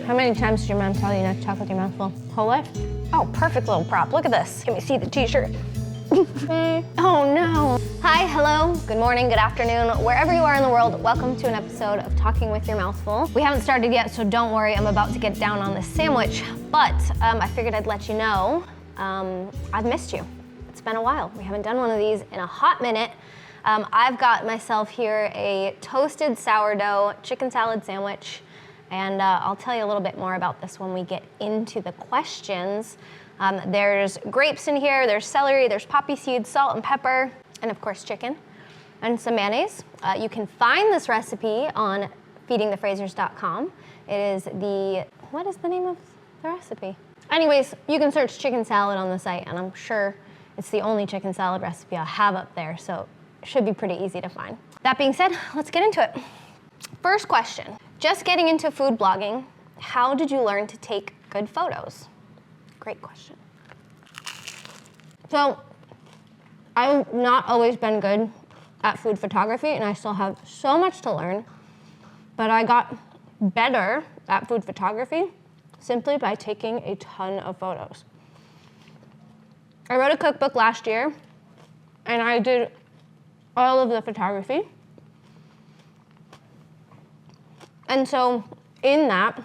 How many times did your mom tell you not to talk with your mouth full? Whole life? Oh, perfect little prop. Look at this. Can we see the t-shirt? Oh no. Hi, hello, good morning, good afternoon, wherever you are in the world, welcome to an episode of Talking with Your Mouth Full. We haven't started yet, so don't worry, I'm about to get down on this sandwich, but I figured I'd let you know I've missed you. It's been a while. We haven't done one of these in a hot minute. I've got myself here a toasted sourdough chicken salad sandwich, and I'll tell you a little bit more about this when we get into the questions. There's grapes in here, there's celery, there's poppy seeds, salt and pepper, and of course chicken, and some mayonnaise. You can find this recipe on feedingthefrasers.com. It is what is the name of the recipe? Anyways, you can search chicken salad on the site, and I'm sure it's the only chicken salad recipe I have up there, so it should be pretty easy to find. That being said, let's get into it. First question, just getting into food blogging, how did you learn to take good photos? Great question. So, I've not always been good at food photography, and I still have so much to learn, but I got better at food photography simply by taking a ton of photos. I wrote a cookbook last year, and I did all of the photography. And so in that,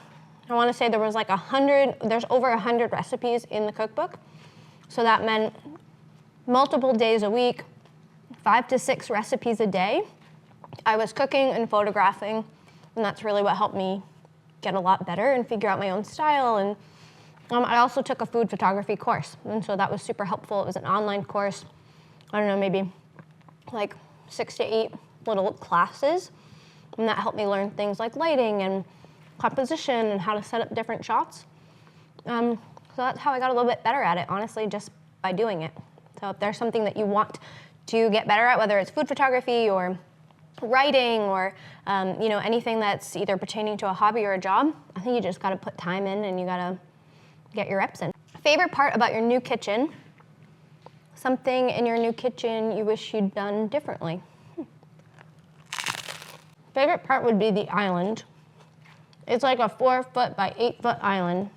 I want to say there was like there's over 100 recipes in the cookbook. So that meant multiple days a week, 5 to 6 recipes a day. I was cooking and photographing, and that's really what helped me get a lot better and figure out my own style. And I also took a food photography course, and so that was super helpful. It was an online course, I don't know, maybe like 6 to 8 little classes, and that helped me learn things like lighting and composition and how to set up different shots. So that's how I got a little bit better at it, honestly, just by doing it. So if there's something that you want to get better at, whether it's food photography or writing or anything that's either pertaining to a hobby or a job, I think you just gotta put time in and you gotta get your reps in. Favorite part about your new kitchen? Something in your new kitchen you wish you'd done differently? Favorite part would be the island. It's like a 4-foot by 8-foot island.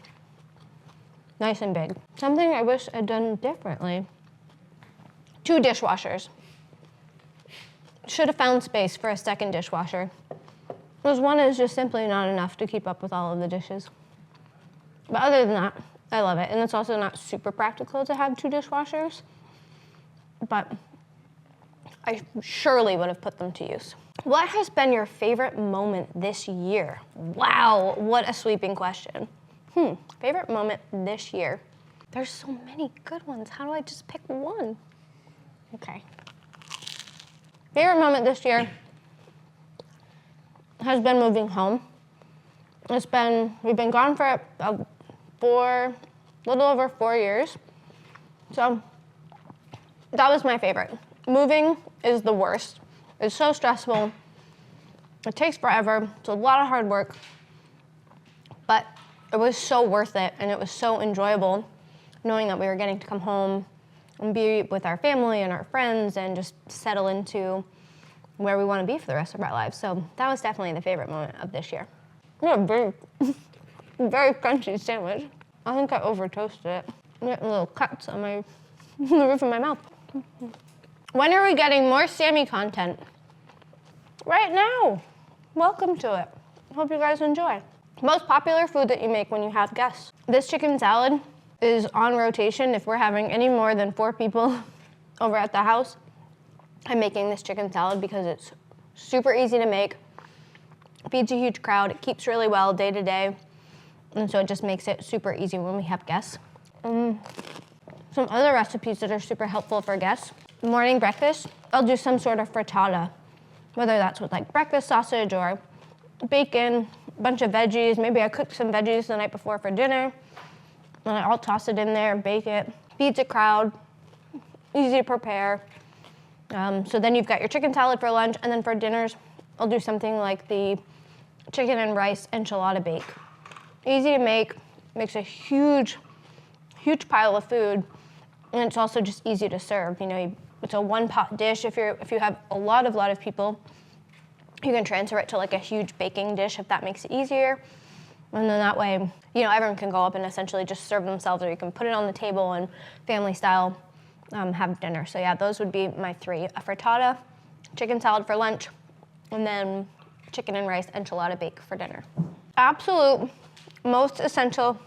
Nice and big. Something I wish I'd done differently. 2 dishwashers. Should have found space for a second dishwasher, because one is just simply not enough to keep up with all of the dishes. But other than that, I love it. And it's also not super practical to have 2 dishwashers, but I surely would have put them to use. What has been your favorite moment this year? Wow, what a sweeping question. Favorite moment this year? There's so many good ones. How do I just pick one? Okay. Favorite moment this year has been moving home. We've been gone for a little over 4 years. So that was my favorite. Moving is the worst. It's so stressful. It takes forever. It's a lot of hard work, but it was so worth it, and it was so enjoyable knowing that we were getting to come home and be with our family and our friends and just settle into where we want to be for the rest of our lives. So that was definitely the favorite moment of this year. Yeah, very, very crunchy sandwich. I think I over toasted it. I'm getting little cuts on the roof of my mouth. When are we getting more Sammy content? Right now. Welcome to it. Hope you guys enjoy. Most popular food that you make when you have guests. This chicken salad is on rotation. If we're having any more than 4 people over at the house, I'm making this chicken salad because it's super easy to make, feeds a huge crowd, it keeps really well day to day, and so it just makes it super easy when we have guests. Some other recipes that are super helpful for guests. Morning breakfast, I'll do some sort of frittata, whether that's with like breakfast sausage or bacon, a bunch of veggies. Maybe I cooked some veggies the night before for dinner, and I'll toss it in there, bake it. Feeds a crowd, easy to prepare. So then you've got your chicken salad for lunch, and then for dinners, I'll do something like the chicken and rice enchilada bake. Easy to make, makes a huge pile of food, and it's also just easy to serve. It's a 1-pot dish. If you have a lot of people, you can transfer it to like a huge baking dish if that makes it easier. And then that way, everyone can go up and essentially just serve themselves, or you can put it on the table and family style have dinner. So yeah, those would be my 3. A frittata, chicken salad for lunch, and then chicken and rice enchilada bake for dinner. Absolute most essential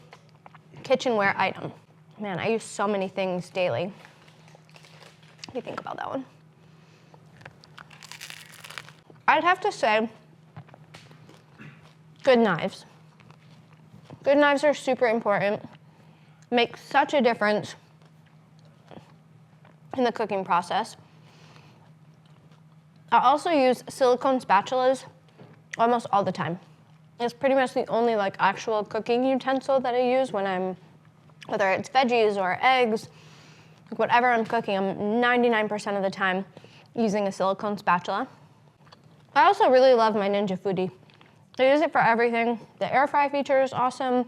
kitchenware item. Man, I use so many things daily. What do you think about that one? I'd have to say good knives. Good knives are super important. Make such a difference in the cooking process. I also use silicone spatulas almost all the time. It's pretty much the only actual cooking utensil that I use when whether it's veggies or eggs, whatever I'm cooking, I'm 99% of the time using a silicone spatula. I also really love my Ninja Foodi. I use it for everything. The air fry feature is awesome.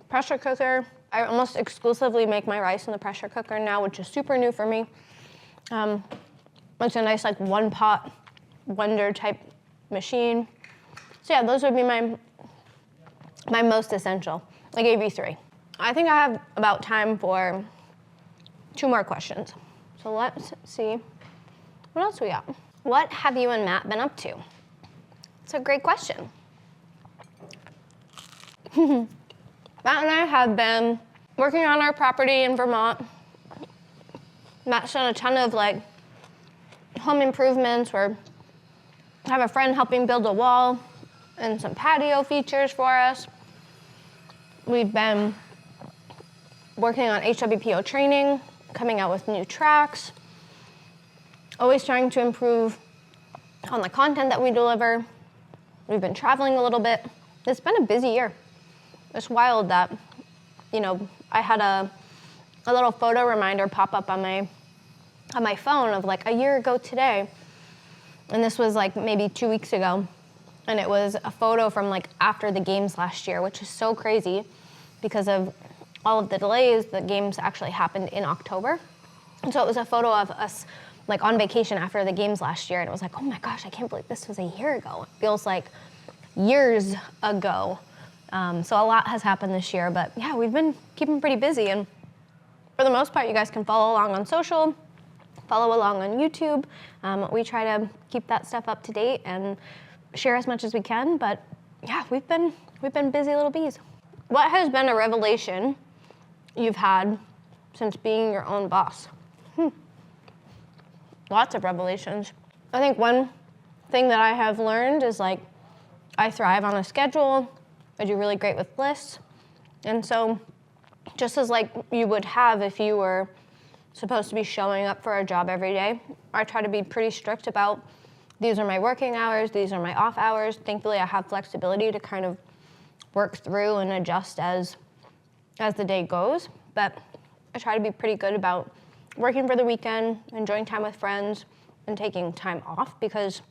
Pressure cooker. I almost exclusively make my rice in the pressure cooker now, which is super new for me. It's a nice one pot blender type machine. So yeah, those would be my most essential. I gave you 3. I think I have about time for 2 more questions. So let's see what else we got. What have you and Matt been up to? It's a great question. Matt and I have been working on our property in Vermont. Matt's done a ton of home improvements. I have a friend helping build a wall and some patio features for us. We've been working on HWPO training, coming out with new tracks, always trying to improve on the content that we deliver. We've been traveling a little bit. It's been a busy year. It's wild that, I had a little photo reminder pop up on my phone of a year ago today. And this was maybe 2 weeks ago. And it was a photo from after the games last year, which is so crazy because of all of the delays. The games actually happened in October. And so it was a photo of us on vacation after the games last year. And it was oh my gosh, I can't believe this was a year ago. It feels like years ago. So a lot has happened this year, but yeah, we've been keeping pretty busy. And for the most part, you guys can follow along on social, follow along on YouTube. We try to keep that stuff up to date and share as much as we can. But yeah, we've been busy little bees. What has been a revelation you've had since being your own boss? Lots of revelations. I think one thing that I have learned is I thrive on a schedule. I do really great with lists. And so just as you would have if you were supposed to be showing up for a job every day, I try to be pretty strict about these are my working hours, these are my off hours. Thankfully, I have flexibility to kind of work through and adjust as the day goes. But I try to be pretty good about working for the weekend, enjoying time with friends, and taking time off because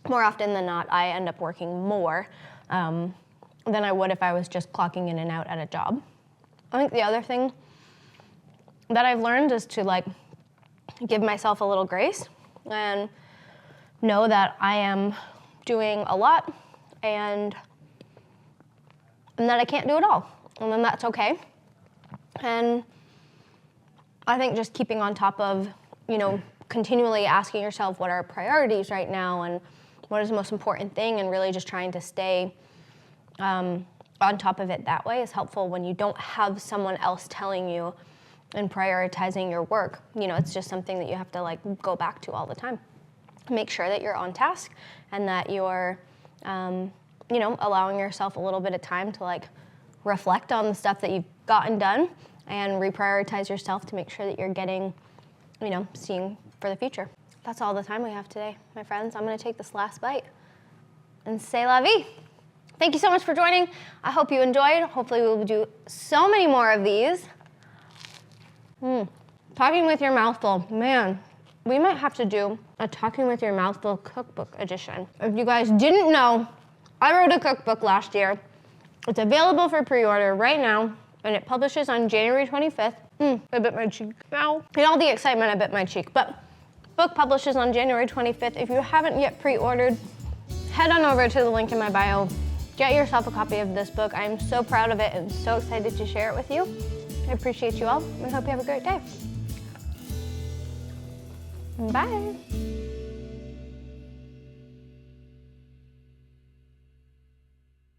more often than not, I end up working more than I would if I was just clocking in and out at a job. I think the other thing that I've learned is to give myself a little grace and know that I am doing a lot and that I can't do it all. And then that's okay. And I think just keeping on top of, continually asking yourself what are priorities right now and what is the most important thing and really just trying to stay on top of it that way is helpful when you don't have someone else telling you and prioritizing your work. It's just something that you have to go back to all the time. Make sure that you're on task and that you're, allowing yourself a little bit of time to reflect on the stuff that you've gotten done and reprioritize yourself to make sure that you're getting, seeing for the future. That's all the time we have today, my friends. I'm gonna take this last bite and say la vie. Thank you so much for joining. I hope you enjoyed. Hopefully we will do so many more of these. Talking with your mouth full, man. We might have to do a Talking with Your Mouth Full cookbook edition. If you guys didn't know, I wrote a cookbook last year. It's available for pre-order right now, and it publishes on January 25th. I bit my cheek now. In all the excitement, I bit my cheek. But book publishes on January 25th. If you haven't yet pre-ordered, head on over to the link in my bio get yourself a copy of this book. I am so proud of it and so excited to share it with you. I appreciate you all and hope you have a great day. Bye.